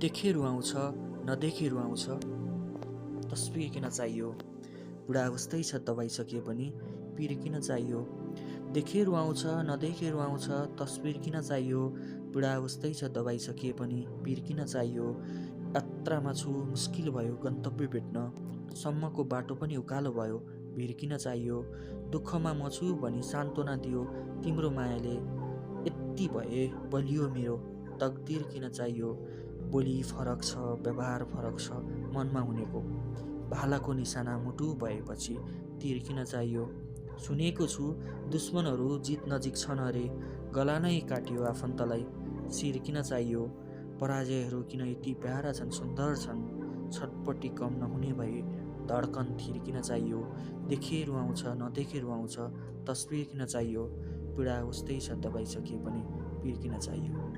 देखे रुवाउँछ नदेखे रुवाउँछ, तस्बिर किन चाहियो? बुढाअवस्थै छ दबाई सकिए पनि पिर किन चाहियो? देखे रुवाउँछ नदेखे रुवाउँछ, तस्बिर किन चाहियो? बुढाअवस्थै छ दबाई सकिए पनि पिर किन चाहियो? यात्रामा छु मुस्किल भयो गन्तव्य भेट्न, सम्मको बाटो पनि उकालो भयो भिर किन चाहियो? दुःखमा म छु भनी सान्त्वना दियो तिम्रो मायाले, यति भए बलियो मेरो तकदिर किन चाहियो? बोली फरक छ व्यवहार फरक छ मनमा हुनेको, भालाको निशाना मुटु भएपछि तीर किन चाहियो? सुनेको छु दुश्मनहरू जित नजिक छन् अरे, गला नै काट्यो आफन्तलाई शिर किन चाहियो? पराजयहरू किन यति प्यारा छन् सुन्दर छन्, छटपट्टि कम नहुने भए धड्कन थिर किन चाहियो? देखे रुवाउँछ नदेखे रुवाउँछ, तस्बिर किन चाहियो? पीडा उस्तै छ दबाई सकिए पनि पिर किन चाहियो?